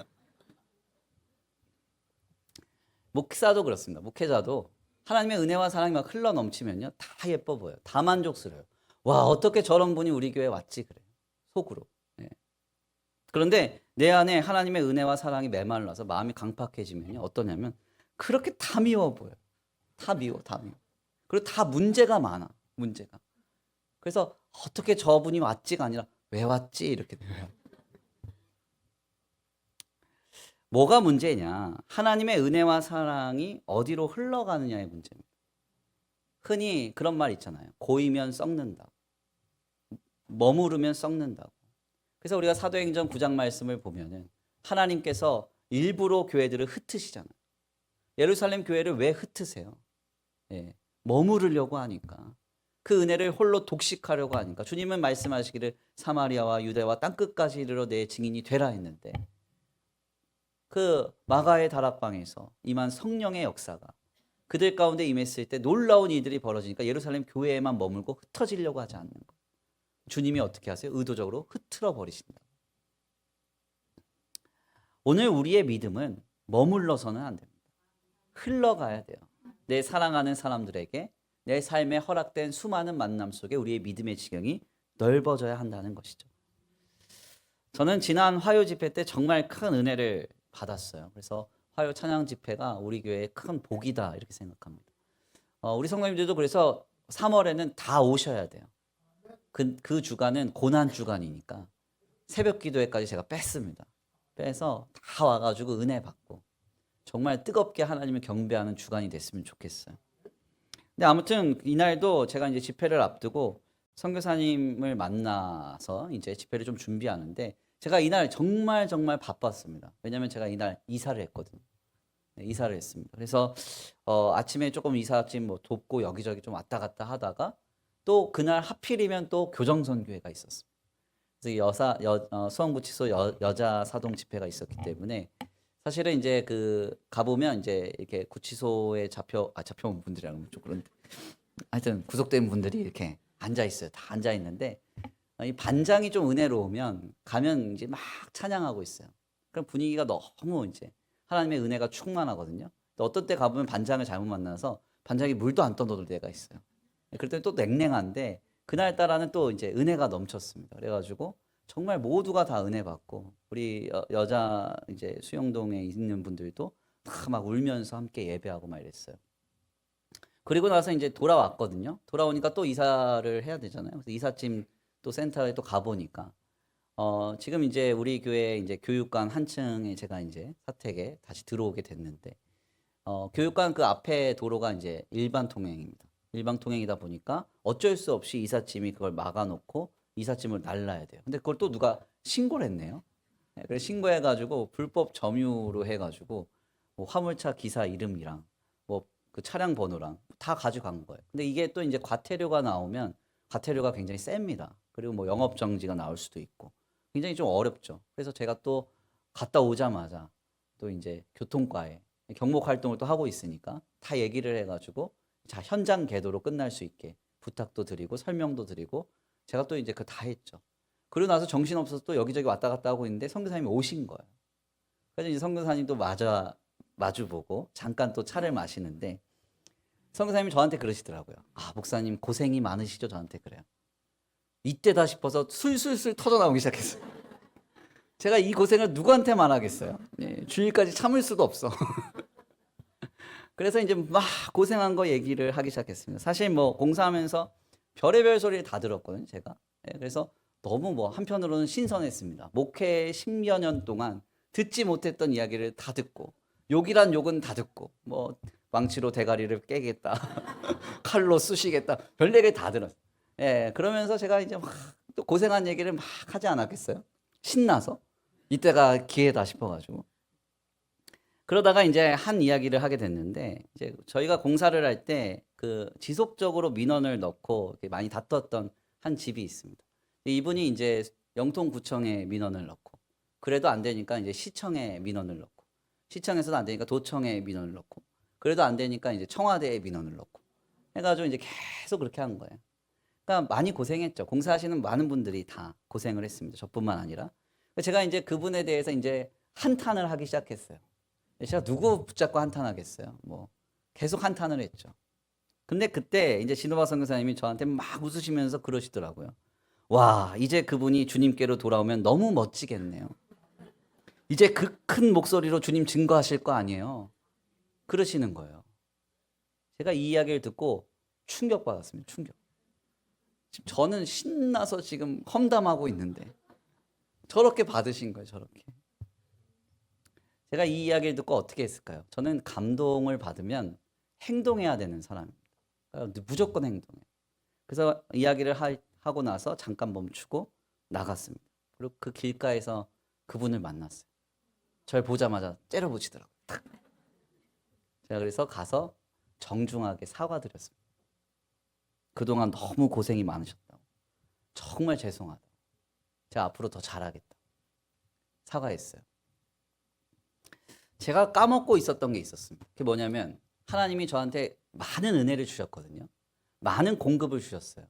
A: 목사도 그렇습니다. 목회자도 하나님의 은혜와 사랑이 막 흘러 넘치면요. 다 예뻐 보여요. 다 만족스러워요. 와 어떻게 저런 분이 우리 교회에 왔지 그래요. 속으로. 그런데 내 안에 하나님의 은혜와 사랑이 메말라서 마음이 강팍해지면요. 어떠냐면 그렇게 다 미워 보여요. 다 미워. 그리고 다 문제가 많아. 문제가. 그래서 어떻게 저분이 왔지가 아니라 왜 왔지 이렇게 돼요. 뭐가 문제냐? 하나님의 은혜와 사랑이 어디로 흘러가느냐의 문제입니다. 흔히 그런 말 있잖아요. 고이면 썩는다. 머무르면 썩는다고. 그래서 우리가 사도행전 9장 말씀을 보면은 하나님께서 일부러 교회들을 흩으시잖아요. 예루살렘 교회를 왜 흩으세요? 머무르려고 하니까. 그 은혜를 홀로 독식하려고 하니까 주님은 말씀하시기를 사마리아와 유대와 땅끝까지 이르러 내 증인이 되라 했는데 그 마가의 다락방에서 임한 성령의 역사가 그들 가운데 임했을 때 놀라운 일들이 벌어지니까 예루살렘 교회에만 머물고 흩어지려고 하지 않는 것. 주님이 어떻게 하세요? 의도적으로 흐트러 버리신다. 오늘 우리의 믿음은 머물러서는 안 됩니다. 흘러가야 돼요. 내 사랑하는 사람들에게 내 삶에 허락된 수많은 만남 속에 우리의 믿음의 지경이 넓어져야 한다는 것이죠. 저는 지난 화요 집회 때 정말 큰 은혜를 받았어요. 그래서 화요 찬양 집회가 우리 교회의 큰 복이다 이렇게 생각합니다. 우리 성도님들도 그래서 3월에는 다 오셔야 돼요. 그 주간은 고난 주간이니까 새벽 기도회까지 제가 뺐습니다. 빼서 다 와가지고 은혜 받고 정말 뜨겁게 하나님을 경배하는 주간이 됐으면 좋겠어요. 근데 아무튼 이날도 제가 이제 집회를 앞두고 선교사님을 만나서 이제 집회를 좀 준비하는데 제가 이날 정말 바빴습니다. 왜냐하면 제가 이날 이사를 했거든요. 네, 이사를 했습니다. 그래서 아침에 조금 이삿짐 뭐 돕고 여기저기 좀 왔다 갔다 하다가 또 그날 하필이면 또 교정선교회가 있었습니다. 그래서 수원구치소 여자 사동 집회가 있었기 때문에 사실은 이제 그 가보면 이제 이렇게 구치소에 잡혀온 분들이라면 좀 그런데 하여튼 구속된 분들이 이렇게 앉아 있어요. 다 앉아 있는데 이 반장이 좀 은혜로우면 가면 이제 막 찬양하고 있어요. 그럼 분위기가 너무 이제 하나님의 은혜가 충만하거든요. 또 어떤 때 가보면 반장을 잘못 만나서 반장이 물도 안 떠놓을 때가 있어요. 그럴 때는 또 냉랭한데 그날따라는 또 이제 은혜가 넘쳤습니다. 그래가지고 정말 모두가 다 은혜 받고 우리 여자 이제 수영동에 있는 분들도 다 막 울면서 함께 예배하고 막 이랬어요. 그리고 나서 이제 돌아왔거든요. 돌아오니까 또 이사를 해야 되잖아요. 그래서 이삿짐 또 센터에 또 가보니까 지금 이제 우리 교회 이제 교육관 한 층에 제가 이제 사택에 다시 들어오게 됐는데 교육관 그 앞에 도로가 이제 일반 통행입니다. 일반 통행이다 보니까 어쩔 수 없이 이삿짐이 그걸 막아놓고 이삿짐을 날라야 돼요. 근데 그걸 또 누가 신고를 했네요. 네, 그래서 신고해가지고 불법 점유로 해가지고 뭐 화물차 기사 이름이랑 뭐 그 차량 번호랑 다 가져간 거예요. 근데 이게 또 이제 과태료가 나오면 과태료가 굉장히 셉니다. 그리고 뭐 영업 정지가 나올 수도 있고 굉장히 좀 어렵죠. 그래서 제가 또 갔다 오자마자 또 이제 교통과에 경목 활동을 또 하고 있으니까 다 얘기를 해가지고 자 현장 계도로 끝날 수 있게 부탁도 드리고 설명도 드리고 제가 또 이제 그 다 했죠. 그러고 나서 정신없어서 또 여기저기 왔다 갔다 하고 있는데 선교사님이 오신 거예요. 그래서 이제 선교사님도 마주보고 잠깐 또 차를 마시는데 선교사님이 저한테 그러시더라고요. 아 목사님 고생이 많으시죠? 저한테 그래요. 이때다 싶어서 술술술 터져나오기 시작했어요. 제가 이 고생을 누구한테 말하겠어요. 예, 주일까지 참을 수도 없어. 그래서 이제 막 고생한 거 얘기를 하기 시작했습니다. 사실 뭐 공사하면서 별의별 소리를 다 들었거든요, 제가. 예, 그래서 너무 뭐 한편으로는 신선했습니다. 목회 10여 년 동안 듣지 못했던 이야기를 다 듣고 욕이란 욕은 다 듣고 뭐 망치로 대가리를 깨겠다, 칼로 쑤시겠다, 별얘기 다 들었어요. 예, 그러면서 제가 이제 막 또 고생한 얘기를 막 하지 않았겠어요? 신나서 이때가 기회다 싶어가지고 그러다가 이제 한 이야기를 하게 됐는데 이제 저희가 공사를 할 때 그 지속적으로 민원을 넣고 이렇게 많이 다퉜던 한 집이 있습니다. 이분이 이제 영통구청에 민원을 넣고 그래도 안 되니까 이제 시청에 민원을 넣고 시청에서도 안 되니까 도청에 민원을 넣고 그래도 안 되니까 이제 청와대에 민원을 넣고 해가지고 이제 계속 그렇게 한 거예요. 그러니까 많이 고생했죠. 공사하시는 많은 분들이 다 고생을 했습니다. 저뿐만 아니라. 제가 이제 그분에 대해서 이제 한탄을 하기 시작했어요. 제가 누구 붙잡고 한탄하겠어요. 뭐 계속 한탄을 했죠. 근데 그때 이제 진호박 선교사님이 저한테 막 웃으시면서 그러시더라고요. 와, 이제 그분이 주님께로 돌아오면 너무 멋지겠네요. 이제 그 큰 목소리로 주님 증거하실 거 아니에요. 그러시는 거예요. 제가 이 이야기를 듣고 충격받았습니다. 충격. 지금 저는 신나서 지금 험담하고 있는데 저렇게 받으신 거예요. 저렇게. 제가 이 이야기를 듣고 어떻게 했을까요? 저는 감동을 받으면 행동해야 되는 사람입니다. 무조건 행동해요. 그래서 이야기를 하고 나서 잠깐 멈추고 나갔습니다. 그리고 그 길가에서 그분을 만났어요. 절 보자마자 째려보시더라고요. 탁. 제가 그래서 가서 정중하게 사과드렸습니다. 그동안 너무 고생이 많으셨다고. 정말 죄송하다고. 제가 앞으로 더 잘하겠다. 사과했어요. 제가 까먹고 있었던 게 있었습니다. 그게 뭐냐면 하나님이 저한테 많은 은혜를 주셨거든요. 많은 공급을 주셨어요.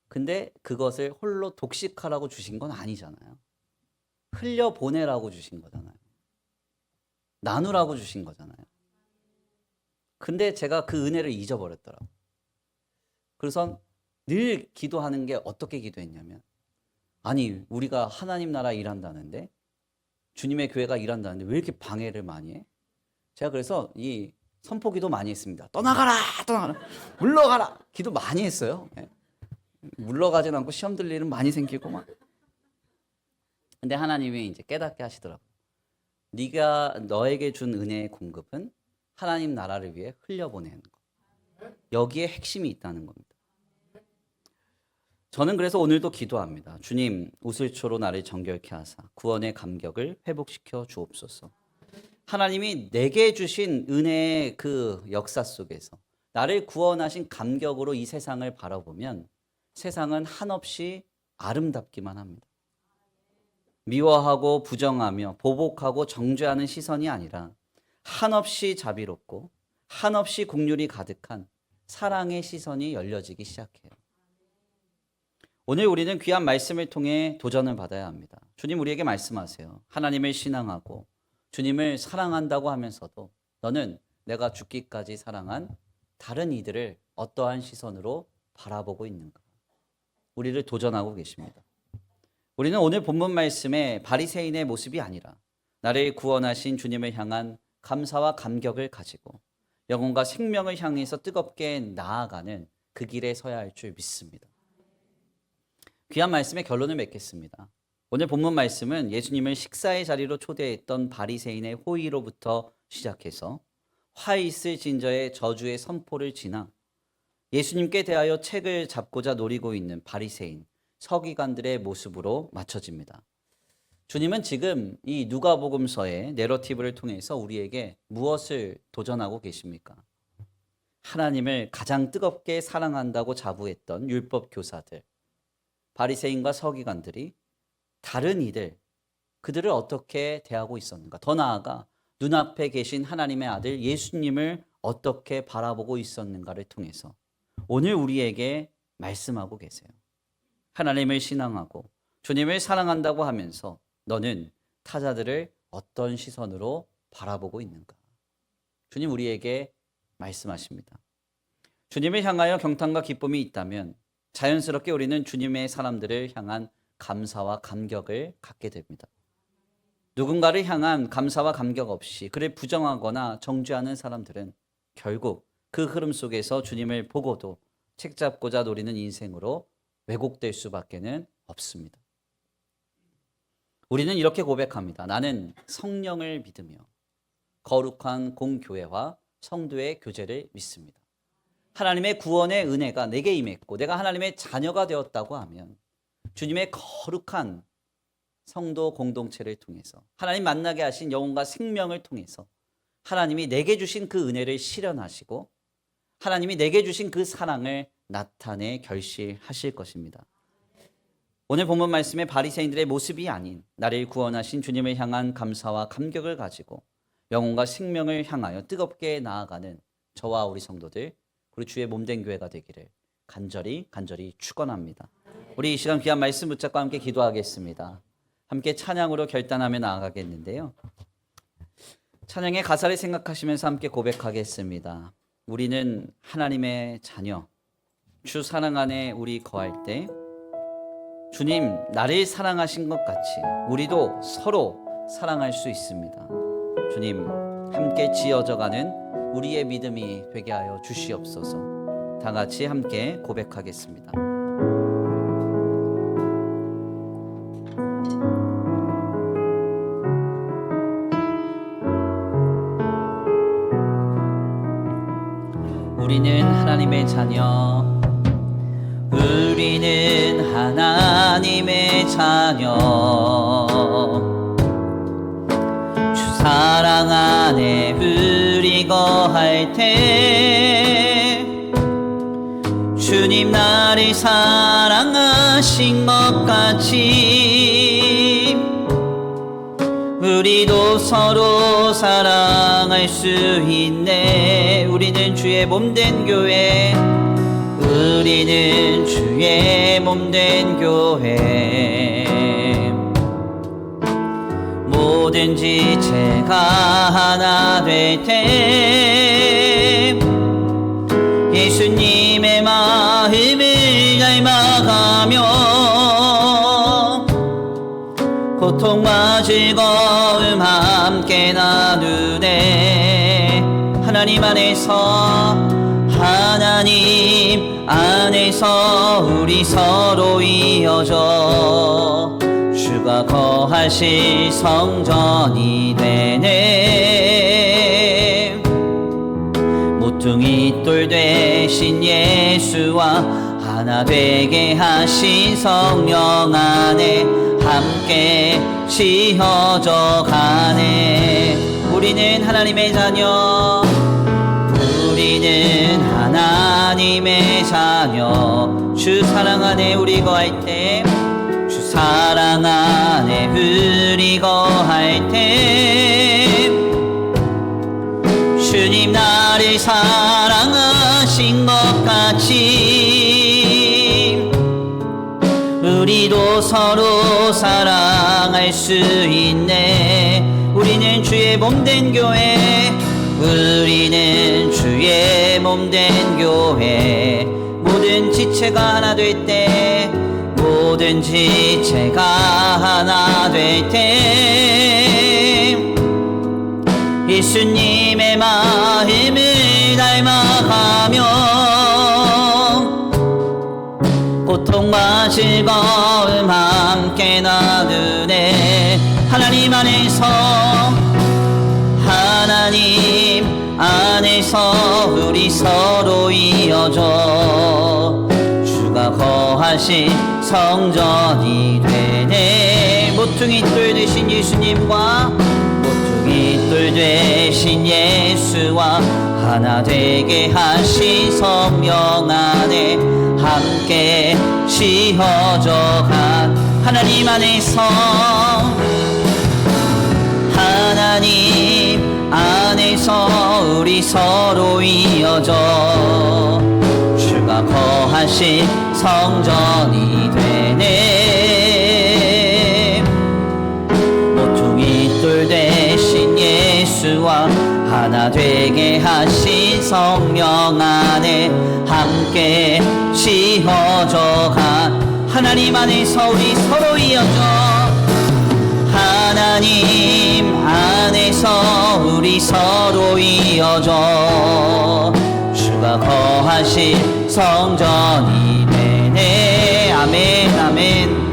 A: 근데 그것을 홀로 독식하라고 주신 건 아니잖아요. 흘려보내라고 주신 거잖아요. 나누라고 주신 거잖아요. 근데 제가 그 은혜를 잊어버렸더라고요. 그래서 늘 기도하는 게 어떻게 기도했냐면, 아니 우리가 하나님 나라 일한다는데, 주님의 교회가 일한다는데 왜 이렇게 방해를 많이 해? 제가 그래서 이 선포기도 많이 했습니다. 떠나가라, 떠나가라, 물러가라. 기도 많이 했어요. 물러가진 않고 시험 들 일은 많이 생기고 막. 근데 하나님이 이제 깨닫게 하시더라고요. 네가 너에게 준 은혜의 공급은 하나님 나라를 위해 흘려보내는 것. 여기에 핵심이 있다는 겁니다. 저는 그래서 오늘도 기도합니다. 주님, 웃을초로 나를 정결케 하사 구원의 감격을 회복시켜 주옵소서. 하나님이 내게 주신 은혜의 그 역사 속에서 나를 구원하신 감격으로 이 세상을 바라보면 세상은 한없이 아름답기만 합니다. 미워하고 부정하며 보복하고 정죄하는 시선이 아니라 한없이 자비롭고 한없이 긍휼이 가득한 사랑의 시선이 열려지기 시작해요. 오늘 우리는 귀한 말씀을 통해 도전을 받아야 합니다. 주님 우리에게 말씀하세요. 하나님을 신앙하고 주님을 사랑한다고 하면서도 너는 내가 죽기까지 사랑한 다른 이들을 어떠한 시선으로 바라보고 있는가? 우리를 도전하고 계십니다. 우리는 오늘 본문 말씀에 바리새인의 모습이 아니라 나를 구원하신 주님을 향한 감사와 감격을 가지고 영혼과 생명을 향해서 뜨겁게 나아가는 그 길에 서야 할 줄 믿습니다. 귀한 말씀의 결론을 맺겠습니다. 오늘 본문 말씀은 예수님을 식사의 자리로 초대했던 바리새인의 호의로부터 시작해서 화 있을 진저의 저주의 선포를 지나 예수님께 대하여 책을 잡고자 노리고 있는 바리새인, 서기관들의 모습으로 맞춰집니다. 주님은 지금 이 누가복음서의 내러티브를 통해서 우리에게 무엇을 도전하고 계십니까? 하나님을 가장 뜨겁게 사랑한다고 자부했던 율법 교사들, 바리새인과 서기관들이 다른 이들, 그들을 어떻게 대하고 있었는가? 더 나아가 눈앞에 계신 하나님의 아들 예수님을 어떻게 바라보고 있었는가를 통해서 오늘 우리에게 말씀하고 계세요. 하나님을 신앙하고 주님을 사랑한다고 하면서 너는 타자들을 어떤 시선으로 바라보고 있는가? 주님 우리에게 말씀하십니다. 주님을 향하여 경탄과 기쁨이 있다면 자연스럽게 우리는 주님의 사람들을 향한 감사와 감격을 갖게 됩니다. 누군가를 향한 감사와 감격 없이 그를 부정하거나 정죄하는 사람들은 결국 그 흐름 속에서 주님을 보고도 책 잡고자 노리는 인생으로 왜곡될 수밖에는 없습니다. 우리는 이렇게 고백합니다. 나는 성령을 믿으며 거룩한 공교회와 성도의 교제를 믿습니다. 하나님의 구원의 은혜가 내게 임했고 내가 하나님의 자녀가 되었다고 하면 주님의 거룩한 성도 공동체를 통해서 하나님 만나게 하신 영혼과 생명을 통해서 하나님이 내게 주신 그 은혜를 실현하시고 하나님이 내게 주신 그 사랑을 나타내 결실하실 것입니다. 오늘 본문 말씀의 바리새인들의 모습이 아닌 나를 구원하신 주님을 향한 감사와 감격을 가지고 영혼과 생명을 향하여 뜨겁게 나아가는 저와 우리 성도들 그리고 주의 몸된 교회가 되기를 간절히 축원합니다. 우리 이 시간 귀한 말씀 붙잡고 함께 기도하겠습니다. 함께 찬양으로 결단하며 나아가겠는데요. 찬양의 가사를 생각하시면서 함께 고백하겠습니다. 우리는 하나님의 자녀, 주 사랑 안에 우리 거할 때 주님 나를 사랑하신 것 같이 우리도 서로 사랑할 수 있습니다. 주님 함께 지어져가는 우리의 믿음이 되게 하여 주시옵소서. 다 같이 함께 고백하겠습니다. 우리는 하나님의 자녀, 우리는 하나님의 자녀, 주 사랑 안에 우리 거할 때 주님 나를 사랑하신 것 같이 우리도 서로 사랑할 수 있네. 우리는 주의 몸된 교회, 우리는 주의 몸된 교회. 모든 지체가 하나 될 때 예수님의 마음을 닮아가며 고통과 즐거움 함께 나누네. 하나님 안에서 우리 서로 이어져 주가 거하실 성전이 되네. 모퉁이 돌 되신 예수와 하나 되게 하신 성령 안에 함께 지어져 가네. 우리는 하나님의 자녀, 우리는 하나님의 자녀. 주 사랑 안에 우리 거할 때, 주 사랑 안에 우리 거할 때 주님 나를 사랑하신 것 같이 우리도 서로 사랑할 수 있네. 우리는 주의 몸된 교회, 우리는 주의 몸된 교회. 모든 지체가 하나 될 때, 모든 지체가 하나 될 때 예수님의 마음을 닮아가며 고통과 즐거움 함께 나누네. 하나님 안에서 우리 서로 이어져 주가 거하신 성전이 되네. 모퉁이 돌 되신 예수님과 모퉁이 돌 되신 예수와 하나 되게 하신 성령 안에 함께 지어져 간 하나님 안에서 우리 서로 이어져 주가 거하신 성전이 되네. 모퉁이 돌 되신 예수와 하나 되게 하신 성령 안에 함께 지어져 간 하나님 안에서 우리 서로 이어져 하나님 안에서 우리 서로 이어져 주가 거하신 성전이 되네. 아멘 아멘.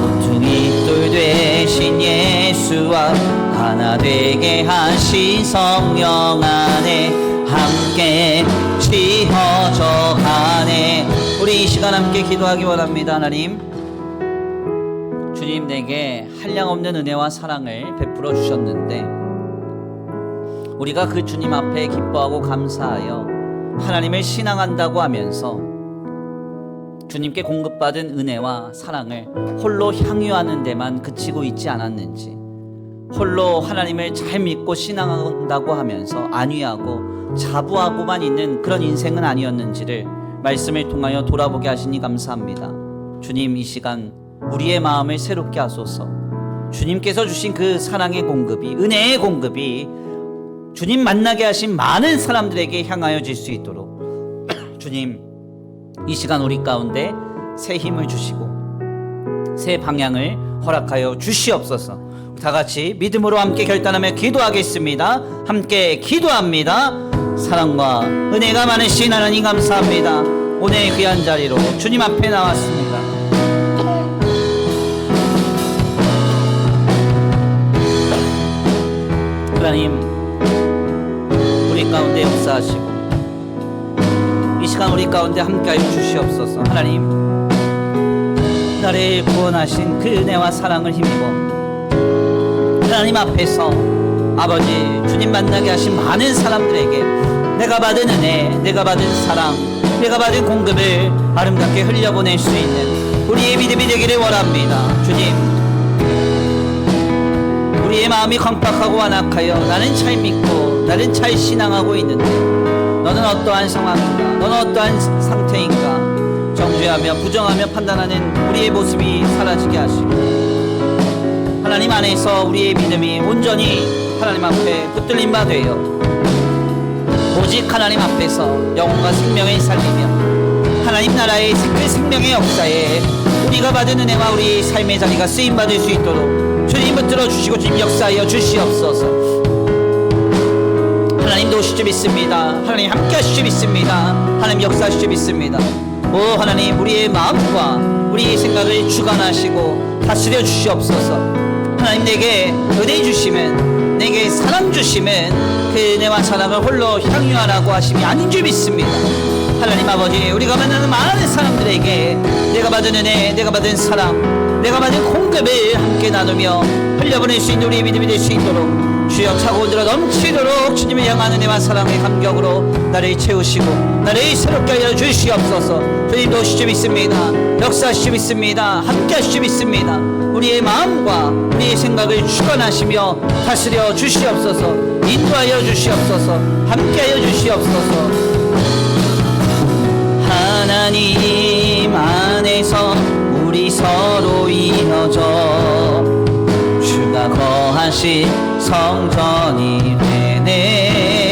A: 모퉁이 돌 되신 예수와 하나 되게 하신 성령 안에 함께 지어져 가네. 우리 이 시간 함께 기도하기 원합니다. 하나님, 주님 내게 한량없는 은혜와 사랑을 베풀어 주셨는데 우리가 그 주님 앞에 기뻐하고 감사하여 하나님을 신앙한다고 하면서 주님께 공급받은 은혜와 사랑을 홀로 향유하는 데만 그치고 있지 않았는지, 홀로 하나님을 잘 믿고 신앙한다고 하면서 안위하고 자부하고만 있는 그런 인생은 아니었는지를 말씀을 통하여 돌아보게 하시니 감사합니다. 주님, 이 시간 우리의 마음을 새롭게 하소서. 주님께서 주신 그 사랑의 공급이, 은혜의 공급이 주님 만나게 하신 많은 사람들에게 향하여질 수 있도록 주님, 이 시간 우리 가운데 새 힘을 주시고 새 방향을 허락하여 주시옵소서. 다 같이 믿음으로 함께 결단하며 기도하겠습니다. 함께 기도합니다. 사랑과 은혜가 많으신 하나님 감사합니다. 오늘 귀한 자리로 주님 앞에 나왔습니다. 하나님, 우리 가운데 역사하시고 이 시간 우리 가운데 함께하여 주시옵소서. 하나님, 나를 구원하신 그 은혜와 사랑을 힘입어 하나님 앞에서 아버지 주님 만나게 하신 많은 사람들에게 내가 받은 은혜, 내가 받은 사랑, 내가 받은 공급을 아름답게 흘려보낼 수 있는 우리의 믿음이 되기를 원합니다. 주님, 우리의 마음이 강팍하고 완악하여 나는 잘 믿고 나는 잘 신앙하고 있는데 너는 어떠한 상황인가, 너는 어떠한 상태인가 정죄하며 부정하며 판단하는 우리의 모습이 사라지게 하시고 하나님 안에서 우리의 믿음이 온전히 하나님 앞에 붙들린 바 되어 오직 하나님 앞에서 영혼과 생명을 살리며 하나님 나라의 그 생명의 역사에 우리가 받은 은혜와 우리 삶의 자리가 쓰임받을 수 있도록 주님 붙들어 주시고 주님 역사하여 주시옵소서. 하나님 도우실 줄 믿습니다. 하나님 함께 하실 줄 믿습니다. 하나님 역사하실 줄 믿습니다. 오 하나님, 우리의 마음과 우리의 생각을 주관하시고 다스려 주시옵소서. 하나님, 내게 은혜 주시면, 내게 사랑 주시면 그 은혜와 사랑을 홀로 향유하라고 하심이 아닌 줄 믿습니다. 하나님 아버지, 우리가 만나는 많은 사람들에게 내가 받은 은혜, 내가 받은 사랑, 내가 받은 공급을 함께 나누며 흘려보낼 수 있는 우리의 믿음이 될 수 있도록 주여 차고 들어 넘치도록 주님을 향한 은혜와 사랑의 감격으로 나를 채우시고 나를 새롭게 하여 주시옵소서. 주님 도우실 줄 믿습니다. 역사하실 줄 믿습니다. 함께 하실 줄 믿습니다. 우리의 마음과 우리의 생각을 주관하시며 다스려 주시옵소서. 인도하여 주시옵소서. 함께하여 주시옵소서. 하나님 안에서 우리 서로 이어져 주가 거하신 성전이 되네.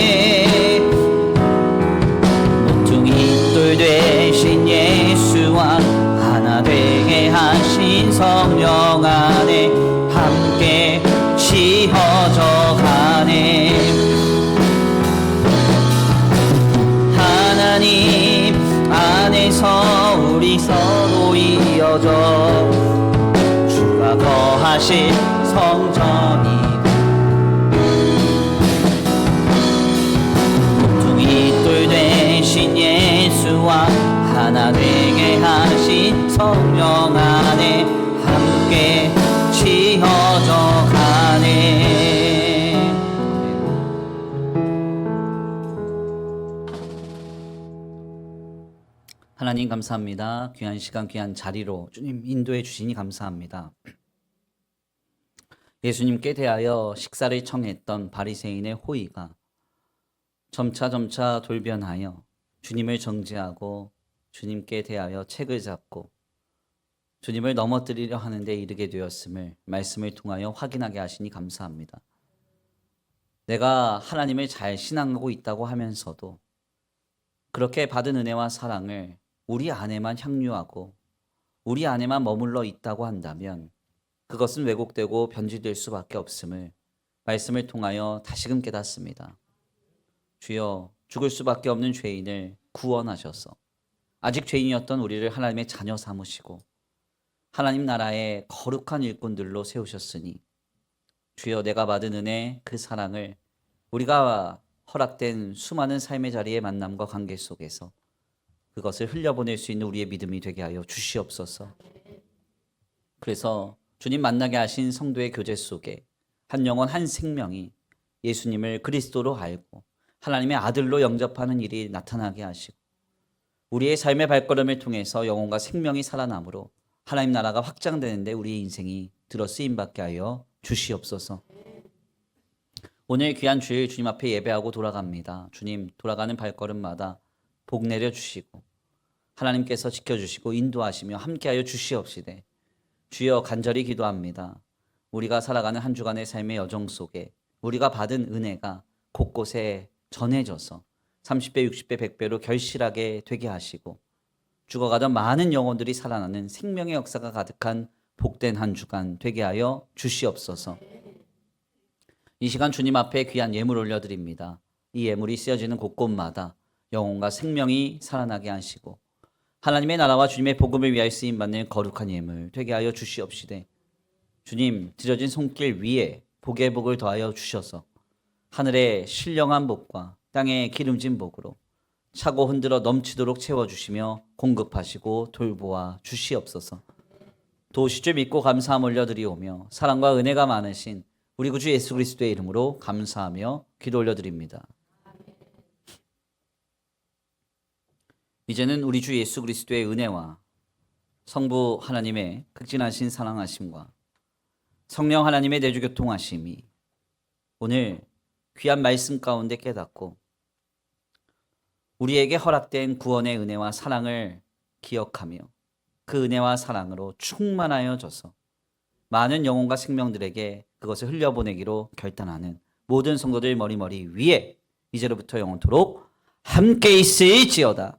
A: 모퉁이 돌 되신 예수와 하나 되게 하신 성령 안에 함께 지어져 가네. 하나님 안에서 우리 서로 이어져 주가 거하신 성전이 모퉁이 돌 되신 예수와 하나 되게 하신 성령 안에 함께 지어져 가네. 하나님 감사합니다. 귀한 시간 귀한 자리로 주님 인도해 주시니 감사합니다. 예수님께 대하여 식사를 청했던 바리새인의 호의가 점차 돌변하여 주님을 정죄하고 주님께 대하여 책을 잡고 주님을 넘어뜨리려 하는데 이르게 되었음을 말씀을 통하여 확인하게 하시니 감사합니다. 내가 하나님을 잘 신앙하고 있다고 하면서도 그렇게 받은 은혜와 사랑을 우리 안에만 향유하고 우리 안에만 머물러 있다고 한다면 그것은 왜곡되고 변질될 수밖에 없음을 말씀을 통하여 다시금 깨닫습니다. 주여, 죽을 수밖에 없는 죄인을 구원하셔서 아직 죄인이었던 우리를 하나님의 자녀 삼으시고 하나님 나라의 거룩한 일꾼들로 세우셨으니 주여, 내가 받은 은혜 그 사랑을 우리가 허락된 수많은 삶의 자리의 만남과 관계 속에서 그것을 흘려보낼 수 있는 우리의 믿음이 되게 하여 주시옵소서. 그래서 주님 만나게 하신 성도의 교제 속에 한 영혼 한 생명이 예수님을 그리스도로 알고 하나님의 아들로 영접하는 일이 나타나게 하시고 우리의 삶의 발걸음을 통해서 영혼과 생명이 살아남으로 하나님 나라가 확장되는데 우리의 인생이 들어 쓰임받게 하여 주시옵소서. 오늘 귀한 주일 주님 앞에 예배하고 돌아갑니다. 주님, 돌아가는 발걸음마다 복 내려 주시고 하나님께서 지켜주시고 인도하시며 함께하여 주시옵시되 주여, 간절히 기도합니다. 우리가 살아가는 한 주간의 삶의 여정 속에 우리가 받은 은혜가 곳곳에 전해져서 30배, 60배, 100배로 결실하게 되게 하시고 죽어가던 많은 영혼들이 살아나는 생명의 역사가 가득한 복된 한 주간 되게 하여 주시옵소서. 이 시간 주님 앞에 귀한 예물 올려드립니다. 이 예물이 쓰여지는 곳곳마다 영혼과 생명이 살아나게 하시고 하나님의 나라와 주님의 복음을 위하여 쓰임받는 거룩한 예물 되게 하여 주시옵시되 주님, 드려진 손길 위에 복의 복을 더하여 주셔서 하늘의 신령한 복과 땅의 기름진 복으로 차고 흔들어 넘치도록 채워주시며 공급하시고 돌보아 주시옵소서. 도우실 줄 믿고 감사함 올려드리오며 사랑과 은혜가 많으신 우리 구주 예수 그리스도의 이름으로 감사하며 기도 올려드립니다. 이제는 우리 주 예수 그리스도의 은혜와 성부 하나님의 극진하신 사랑하심과 성령 하나님의 내주 교통하심이 오늘 귀한 말씀 가운데 깨닫고 우리에게 허락된 구원의 은혜와 사랑을 기억하며 그 은혜와 사랑으로 충만하여져서 많은 영혼과 생명들에게 그것을 흘려보내기로 결단하는 모든 성도들 머리머리 위에 이제로부터 영원토록 함께 있을지어다.